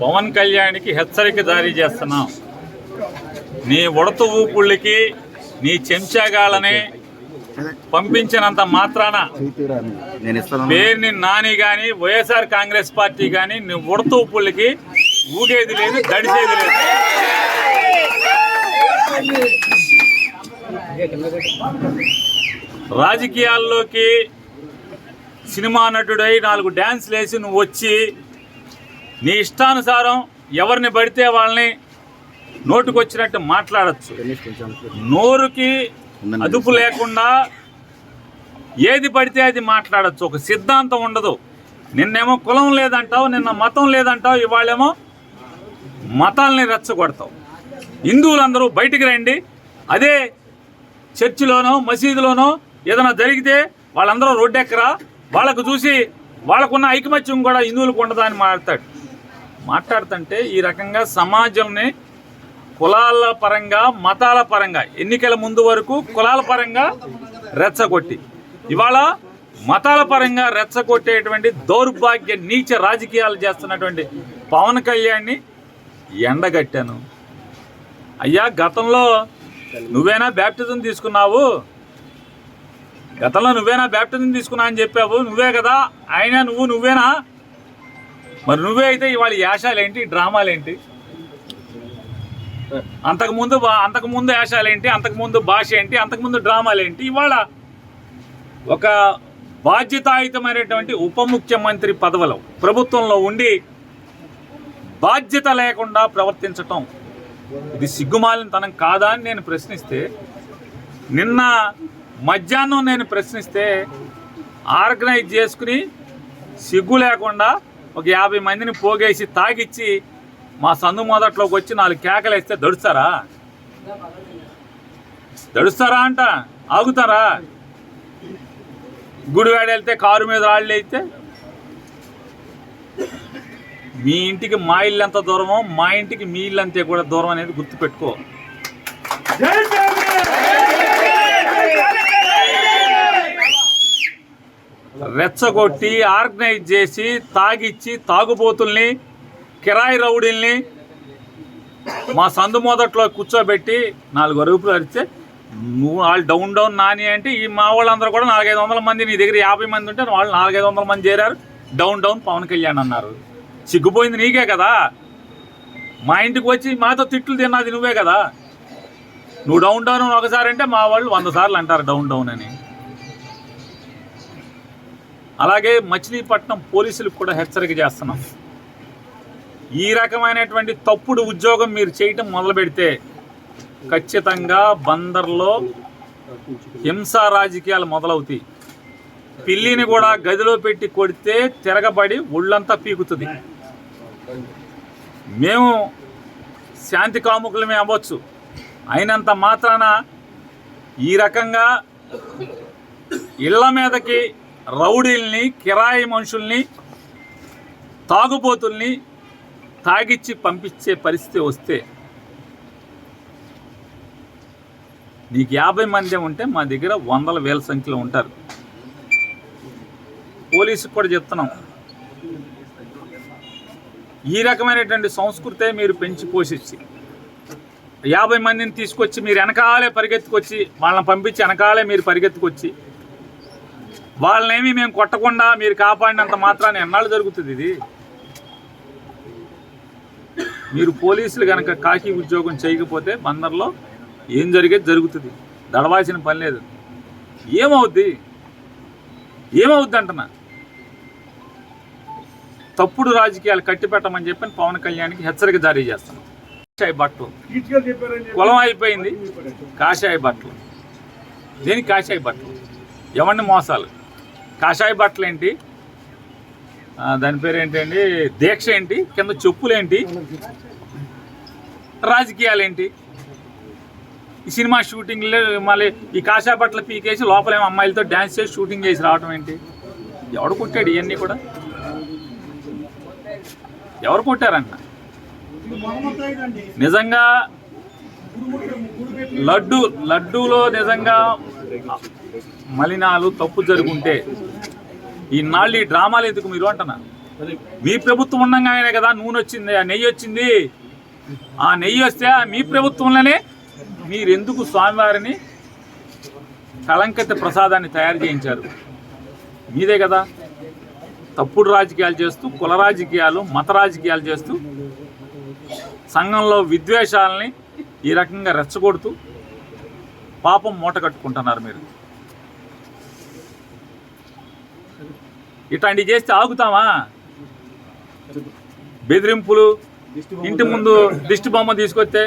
పవన్ కళ్యాణ్కి హెచ్చరిక జారీ చేస్తున్నాం. నీ ఉడత ఊపుళ్ళకి నీ చెంచాగాళ్ళని పంపించినంత మాత్రాన పేరుని నాని కానీ వైఎస్ఆర్ కాంగ్రెస్ పార్టీ కానీ నీ ఉడత ఊపుళ్ళకి ఊగేది లేదు, దడిసేది లేదు. రాజకీయాల్లోకి సినిమా నటుడై 4 డ్యాన్స్లు వేసి నువ్వు వచ్చి నీ ఇష్టానుసారం ఎవరిని పడితే వాళ్ళని నోటుకొచ్చినట్టు మాట్లాడచ్చు. నోరుకి అదుపు లేకుండా ఏది పడితే అది మాట్లాడచ్చు. ఒక సిద్ధాంతం ఉండదు. నిన్నేమో కులం లేదంటావు, నిన్న మతం లేదంటావు, ఇవాళేమో మతాల్ని రెచ్చగొడతావు. హిందువులందరూ బయటికి రండి, అదే చర్చిలోనో మసీదులోనో ఏదైనా జరిగితే వాళ్ళందరూ రోడ్డెక్కరా, వాళ్ళకు చూసి వాళ్ళకున్న ఐకమత్యం కూడా హిందువులకు ఉండదా అని మాట్లాడుతుంటే ఈ రకంగా సమాజంని కులాల పరంగా మతాల పరంగా ఎన్నికల ముందు వరకు కులాల పరంగా రెచ్చగొట్టి ఇవాళ మతాల పరంగా రెచ్చగొట్టేటువంటి దౌర్భాగ్య నీచ రాజకీయాలు చేస్తున్నటువంటి పవన్ కళ్యాణ్ని ఎండగట్టాను. అయ్యా, గతంలో నువ్వేనా బ్యాప్టిజం తీసుకున్నావు, గతంలో నువ్వేనా బ్యాప్టిజం తీసుకున్నా అని చెప్పావు, నువ్వే కదా ఆయన, నువ్వేనా? మరి నువ్వే అయితే ఇవాళ యాషాలేంటి, డ్రామాలేంటి? అంతకుముందు యాషాలేంటి, అంతకుముందు భాష ఏంటి, అంతకుముందు డ్రామాలేంటి? ఇవాళ ఒక బాధ్యతాయుతమైనటువంటి ఉప ముఖ్యమంత్రి పదవిలో ప్రభుత్వంలో ఉండి బాధ్యత లేకుండా ప్రవర్తించటం ఇది సిగ్గుమాలినతనం కాదా అని నేను ప్రశ్నిస్తే, నిన్న మధ్యాహ్నం నేను ప్రశ్నిస్తే ఆర్గనైజ్ చేసుకుని సిగ్గు లేకుండా ఒక 50 మందిని పోగేసి తాగిచ్చి మా సందు మొదట్లోకి వచ్చి 4 కేకలు వేస్తే దడుస్తారా అంట? ఆగుతారా? గుడివాడ వెళ్తే కారు మీద రాళ్ళు అయితే మీ ఇంటికి మా ఇల్లు ఎంత దూరమో మా ఇంటికి మీ ఇల్లు అంతే కూడా దూరం అనేది గుర్తుపెట్టుకో. రెచ్చగొట్టి ఆర్గనైజ్ చేసి తాగిచ్చి తాగుబోతుల్ని కిరాయి రౌడీల్ని మా సందు మొదట్లో కూర్చోబెట్టి 4 అరుపులు అరిస్తే నువ్వు వాళ్ళు డౌన్ నాని అంటే ఈ మా వాళ్ళందరూ కూడా 400-500 మంది, నీ దగ్గర 50 మంది ఉంటే వాళ్ళు 400-500 మంది చేరారు, డౌన్ పవన్ కళ్యాణ్ అన్నారు. సిగ్గుపోయింది నీకే కదా. మా ఇంటికి వచ్చి మాతో తిట్లు తిన్నది నువ్వే కదా. నువ్వు డౌన్ ఒకసారి అంటే మా వాళ్ళు 100 సార్లు అంటారు డౌన్ అని. అలాగే మచిలీపట్నం పోలీసులకు కూడా హెచ్చరిక చేస్తున్నాం. ఈ రకమైనటువంటి తప్పుడు ఉద్యోగం మీరు చేయటం మొదలు పెడితే ఖచ్చితంగా బందర్లో హింసా రాజకీయాలు మొదలవుతాయి. పిల్లిని కూడా గదిలో పెట్టి కొడితే తిరగబడి ఒళ్ళంతా పీకుతుంది. మేము శాంతి కాముకులమే అవ్వచ్చు, అయినంత మాత్రాన ఈ రకంగా ఇళ్ల మీదకి రౌడీల్ని, కిరాయి మనుషుల్ని, తాగుబోతుల్ని తాగిచ్చి పంపించే పరిస్థితి వస్తే నీకు 50 మంది ఉంటే మా దగ్గర 100,000 సంఖ్యలో ఉంటారు. పోలీసుకు కూడా చెప్తున్నాం, ఈ రకమైనటువంటి సంస్కృతే మీరు పెంచి పోషించి 50 మందిని తీసుకొచ్చి మీరు వెనకాలే పరిగెత్తుకొచ్చి వాళ్ళని పంపించి వెనకాలే మీరు పరిగెత్తుకొచ్చి వాళ్ళనేమి మేము కొట్టకుండా మీరు కాపాడినంత మాత్రాన్ని ఎన్నాళ్ళు జరుగుతుంది ఇది? మీరు పోలీసులు కనుక కాకి ఉద్యోగం చేయకపోతే బందర్లో ఏం జరిగేది జరుగుతుంది, దడవాల్సిన పని లేదు. ఏమవుద్ది అంటున్నా. తప్పుడు రాజకీయాలు కట్టిపెట్టమని చెప్పి పవన్ కళ్యాణ్కి హెచ్చరిక జారీ చేస్తున్నాం. కాషాయ బట్టలు కులం అయిపోయింది. కాషాయ బట్టలు దేనికి? కాషాయ బట్టలు ఎవరిని మోసాలు? కాషాయ బట్టలు ఏంటి, దాని పేరు ఏంటండి, దీక్ష ఏంటి, కింద చెప్పులేంటి, రాజకీయాలు ఏంటి? ఈ సినిమా షూటింగ్లో మళ్ళీ ఈ కాషాయ బట్టలు పీకేసి లోపలేమో అమ్మాయిలతో డ్యాన్స్ చేసి షూటింగ్ చేసి రావటం ఏంటి? ఎవడు కొట్టాడు ఇవన్నీ కూడా? ఎవరు కొట్టారంట? నిజంగా లడ్డూలో నిజంగా మలినాలు తప్పు జరుగుంటే ఈనాళ్ళు ఈ డ్రామాలు ఎందుకు మీరు అంటున్నా? మీ ప్రభుత్వం ఉండగానే కదా నూనె వచ్చింది, ఆ నెయ్యి వచ్చింది. ఆ నెయ్యి వస్తే మీ ప్రభుత్వంలోనే మీరెందుకు స్వామివారిని కళంకిత ప్రసాదాన్ని తయారు చేయించారు? మీదే కదా. తప్పుడు రాజకీయాలు చేస్తూ, కుల రాజకీయాలు, మత రాజకీయాలు చేస్తూ, సంఘంలో విద్వేషాలని ఈ రకంగా రెచ్చగొడుతూ పాపం మూట కట్టుకుంటున్నారు మీరు. ఇట్లాంటివి చేస్తే ఆగుతామా? బెదిరింపులు, ఇంటి ముందు దిష్టి బొమ్మ తీసుకొస్తే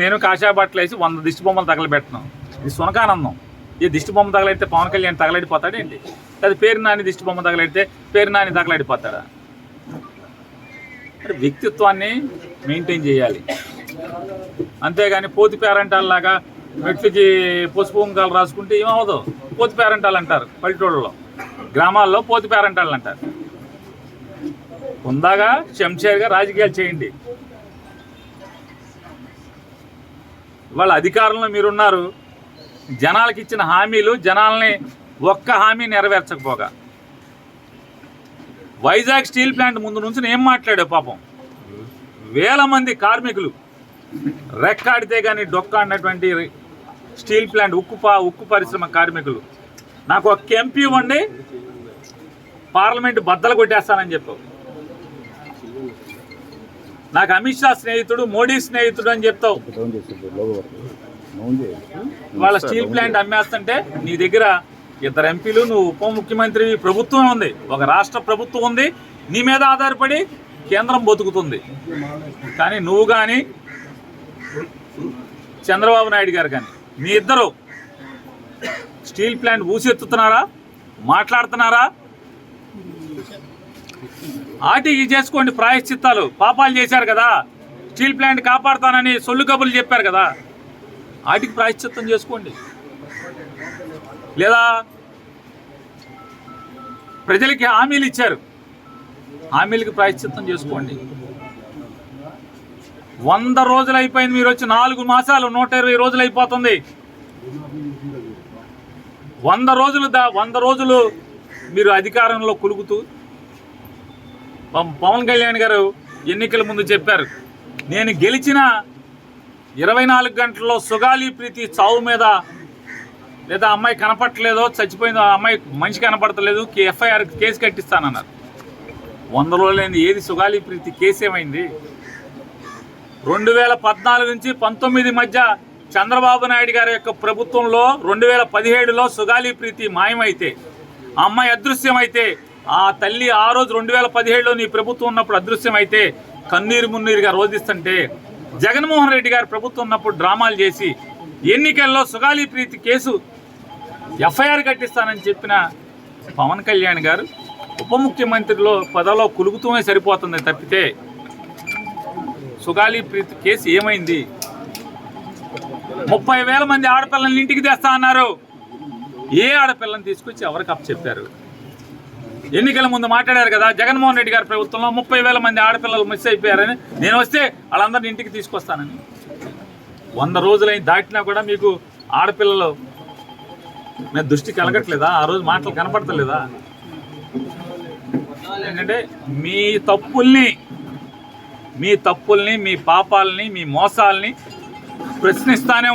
నేను కాషాయ బట్టలు వేసి 100 దిష్టి బొమ్మలు తగలబెట్టను. ఇది సునకానందం. ఈ దిష్టి బొమ్మ తగలడితే పవన్ కళ్యాణ్ తగలడిపోతాడేంటి? అది పేరు నాని దిష్టి బొమ్మ తగలడితే పేరు నాని తగలడిపోతాడా? మరి వ్యక్తిత్వాన్ని మెయింటైన్ చేయాలి. అంతేగాని పోతి పేరంటాల్లాగా మెట్లకి పసుపు కుంకాలు రాసుకుంటే ఏమవదు. పోతి పేరంటాలు అంటారు పల్లెటూళ్ళలో, గ్రామాల్లో పోతి పేరంటాలు అంటారు. ఉందాగా శంషేర్గా రాజకీయాలు చేయండి. వాళ్ళ అధికారంలో మీరున్నారు. జనాలకు ఇచ్చిన హామీలు జనాల్ని ఒక్క హామీ నెరవేర్చకపోగా వైజాగ్ స్టీల్ ప్లాంట్ ముందు నుంచి ఏం మాట్లాడావు? పాపం వేల మంది కార్మికులు రెక్కాడితే కానీ డొక్కాడినటువంటి స్టీల్ ప్లాంట్ ఉక్కు పరిశ్రమ కార్మికులు నాకు ఒక ఎంపీ ఇవ్వండి, పార్లమెంట్ బద్దలు కొట్టేస్తానని చెప్పావు. నాకు అమిత్ షా స్నేహితుడు, మోడీ స్నేహితుడు అని చెప్తావు. వాళ్ళ స్టీల్ ప్లాంట్ అమ్మేస్తుంటే నీ దగ్గర 2 ఎంపీలు, నువ్వు ఉప ముఖ్యమంత్రి, ప్రభుత్వం ఉంది, ఒక రాష్ట్ర ప్రభుత్వం ఉంది, నీ మీద ఆధారపడి కేంద్రం బతుకుతుంది. కానీ నువ్వు కానీ చంద్రబాబు నాయుడు గారు కానీ మీ ఇద్దరు స్టీల్ ప్లాంట్ ఊసెత్తుతున్నారా? మాట్లాడుతున్నారా? ఆటికి చేసుకోండి ప్రాయశ్చిత్తాలు. పాపాలు చేశారు కదా, స్టీల్ ప్లాంట్ కాపాడుతానని సొల్లు కబుర్లు చెప్పారు కదా, ఆటికి ప్రాయశ్చిత్తం చేసుకోండి. లేదా ప్రజలకి హామీలు ఇచ్చారు, హామీలకి ప్రాయశ్చిత్తం చేసుకోండి. 100 రోజులు అయిపోయింది, మీరు వచ్చి 4 మాసాలు, 120 రోజులు అయిపోతుంది. 100 రోజులు మీరు అధికారంలో కులుగుతూ, పవన్ కళ్యాణ్ గారు ఎన్నికల ముందు చెప్పారు, నేను గెలిచిన 24 గంటల్లో సుగాలి ప్రీతి చావు మీద, లేదా అమ్మాయి కనపడలేదో చచ్చిపోయిందో, అమ్మాయి మనిషి కనపడతలేదు, ఎఫ్ఐఆర్ కేసు కట్టిస్తానన్నారు. 100 రోజులైంది, ఏది సుగాలి ప్రీతి కేసు ఏమైంది? 2014 నుంచి 19 మధ్య చంద్రబాబు నాయుడు గారి యొక్క ప్రభుత్వంలో 2017లో సుగాలి ప్రీతి మాయమైతే, ఆ అమ్మాయి అదృశ్యమైతే, ఆ తల్లి ఆ రోజు 2017లో నీ ప్రభుత్వం ఉన్నప్పుడు అదృశ్యమైతే కన్నీరు మున్నీరుగా రోధిస్తుంటే, జగన్మోహన్ రెడ్డి గారి ప్రభుత్వం ఉన్నప్పుడు డ్రామాలు చేసి ఎన్నికల్లో సుగాలి ప్రీతి కేసు ఎఫ్ఐఆర్ కట్టిస్తానని చెప్పిన పవన్ కళ్యాణ్ గారు ఉప ముఖ్యమంత్రిలో పదవిలో కులుగుతూనే సరిపోతుంది తప్పితే సుగాలి ప్రీతి కేసు ఏమైంది? 30,000 మంది ఆడపిల్లల్ని ఇంటికి తెస్తా అన్నారు. ఏ ఆడపిల్లని తీసుకొచ్చి ఎవరికి అప్పచెప్పారు? ఎన్నికల ముందు మాట్లాడారు కదా, జగన్మోహన్ రెడ్డి గారి ప్రభుత్వంలో 30,000 మంది ఆడపిల్లలు మిస్ అయిపోయారని, నేను వస్తే వాళ్ళందరినీ ఇంటికి తీసుకొస్తానని. 100 రోజులైన దాటినా కూడా మీకు ఆడపిల్లలు మీద దృష్టి కలగట్లేదా? ఆ రోజు మాటలు కనపడతలేదా? ఏంటంటే మీ తప్పుల్ని, మీ పాపాలని, మీ మోసాలని ప్రశ్నిస్తూనే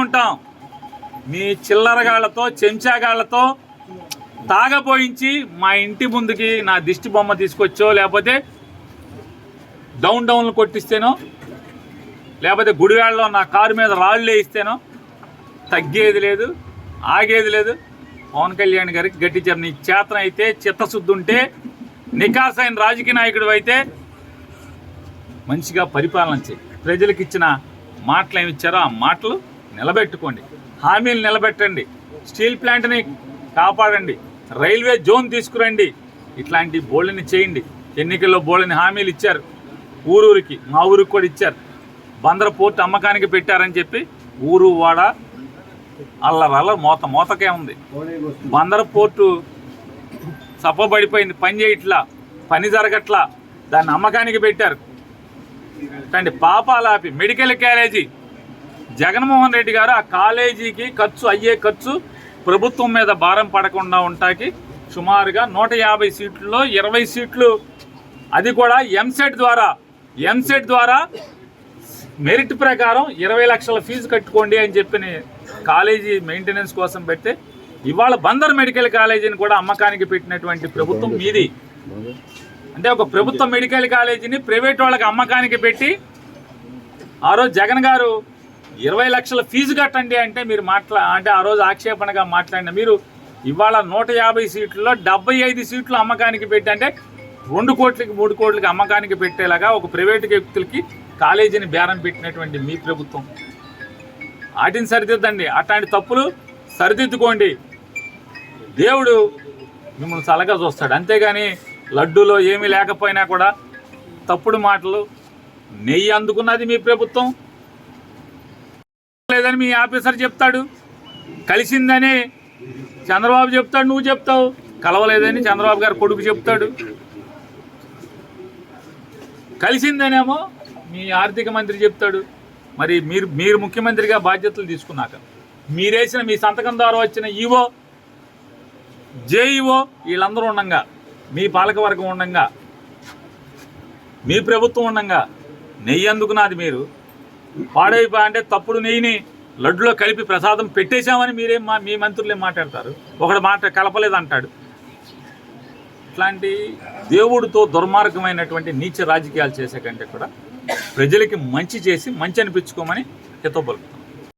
ఉంటాం. మీ చిల్లరగాళ్లతో, చెంచాగాళ్లతో తాగపోయించి మా ఇంటి ముందుకి నా దిష్టి బొమ్మ తీసుకొచ్చో, లేకపోతే డౌన్లు కొట్టిస్తేనో, లేకపోతే గుడివాడలో నా కారు మీద రాళ్ళు వేయిస్తేనో తగ్గేది లేదు, ఆగేది లేదు. పవన్ కళ్యాణ్ గారికి గట్టి చెప్ప, నీ చేతన అయితే, చిత్తశుద్ధి ఉంటే, నికాసైన రాజకీయ నాయకుడు అయితే మంచిగా పరిపాలన చేయి. ప్రజలకు ఇచ్చిన మాటలు ఏమి ఇచ్చారో ఆ మాటలు నిలబెట్టుకోండి, హామీలు నిలబెట్టండి, స్టీల్ ప్లాంట్ని కాపాడండి, రైల్వే జోన్ తీసుకురండి. ఇట్లాంటి బోళ్ళని చేయండి. ఎన్నికల్లో బోళ్ళని హామీలు ఇచ్చారు, ఊరూరికి, మా ఊరికి కూడా ఇచ్చారు. బందర పోర్టు అమ్మకానికి పెట్టారని చెప్పి ఊరు వాడ అల్లరల్ల మోతకే ఉంది. బందర పోర్టు సప్పబడిపోయింది, పని చేయట్లా, పని జరగట్లా, దాన్ని అమ్మకానికి పెట్టారు. అంటే పాపాలాపి మెడికల్ కాలేజీ జగన్మోహన్ రెడ్డి గారు ఆ కాలేజీకి అయ్యే ఖర్చు ప్రభుత్వం మీద భారం పడకుండా ఉంటాకి సుమారుగా 150 సీట్లలో 20 సీట్లు, అది కూడా ఎంసెట్ ద్వారా మెరిట్ ప్రకారం 20 లక్షల ఫీజు కట్టుకోండి అని చెప్పిన కాలేజీ మెయింటెనెన్స్ కోసం పెడితే ఇవాళ బందర్ మెడికల్ కాలేజీని కూడా అమ్మకానికి పెట్టినటువంటి ప్రభుత్వం మీది. అంటే ఒక ప్రభుత్వ మెడికల్ కాలేజీని ప్రైవేట్ వాళ్ళకి అమ్మకానికి పెట్టి ఆ రోజు జగన్ గారు 20 లక్షల ఫీజు కట్టండి అంటే మీరు అంటే ఆ రోజు ఆక్షేపణగా మాట్లాడిన మీరు ఇవాళ 150 సీట్లలో 75 సీట్లు అమ్మకానికి పెట్టి, అంటే 2 కోట్లకి 3 కోట్లకి అమ్మకానికి పెట్టేలాగా ఒక ప్రైవేటు వ్యక్తులకి కాలేజీని బేరం పెట్టినటువంటి మీ ప్రభుత్వం. వాటిని సరిదిద్దండి, అట్లాంటి తప్పులు సరిదిద్దుకోండి. దేవుడు మిమ్మల్ని చల్లగా చూస్తాడు. అంతేగాని లడ్డూలో ఏమీ లేకపోయినా కూడా తప్పుడు మాటలు, నెయ్యి అందుకున్నది మీ ప్రభుత్వం లేదని మీ ఆఫీసర్ చెప్తాడు, కలిసిందని చంద్రబాబు చెప్తాడు, నువ్వు చెప్తావు, కలవలేదని చంద్రబాబు గారు కొడుకు చెప్తాడు, కలిసిందనేమో మీ ఆర్థిక మంత్రి చెప్తాడు. మరి మీరు ముఖ్యమంత్రిగా బాధ్యతలు తీసుకున్నాక మీరేసిన మీ సంతకం ద్వారా వచ్చిన ఈవో, జేఈఓ వీళ్ళందరూ ఉండంగా, మీ పాలకవర్గం ఉండంగా, మీ ప్రభుత్వం ఉండంగా నెయ్యి అందుకున్నది మీరు అంటే తప్పుడు నెయ్యిని లడ్డులో కలిపి ప్రసాదం పెట్టేశామని మీ మంత్రులు ఏం మాట్లాడతారు? ఒకడు కలపలేదంటాడు. ఇట్లాంటి దేవుడితో దుర్మార్గమైనటువంటి నీచ రాజకీయాలు చేసే కంటే కూడా ప్రజలకి మంచి చేసి మంచి అనిపించుకోమని హితవు పలుకుతాం.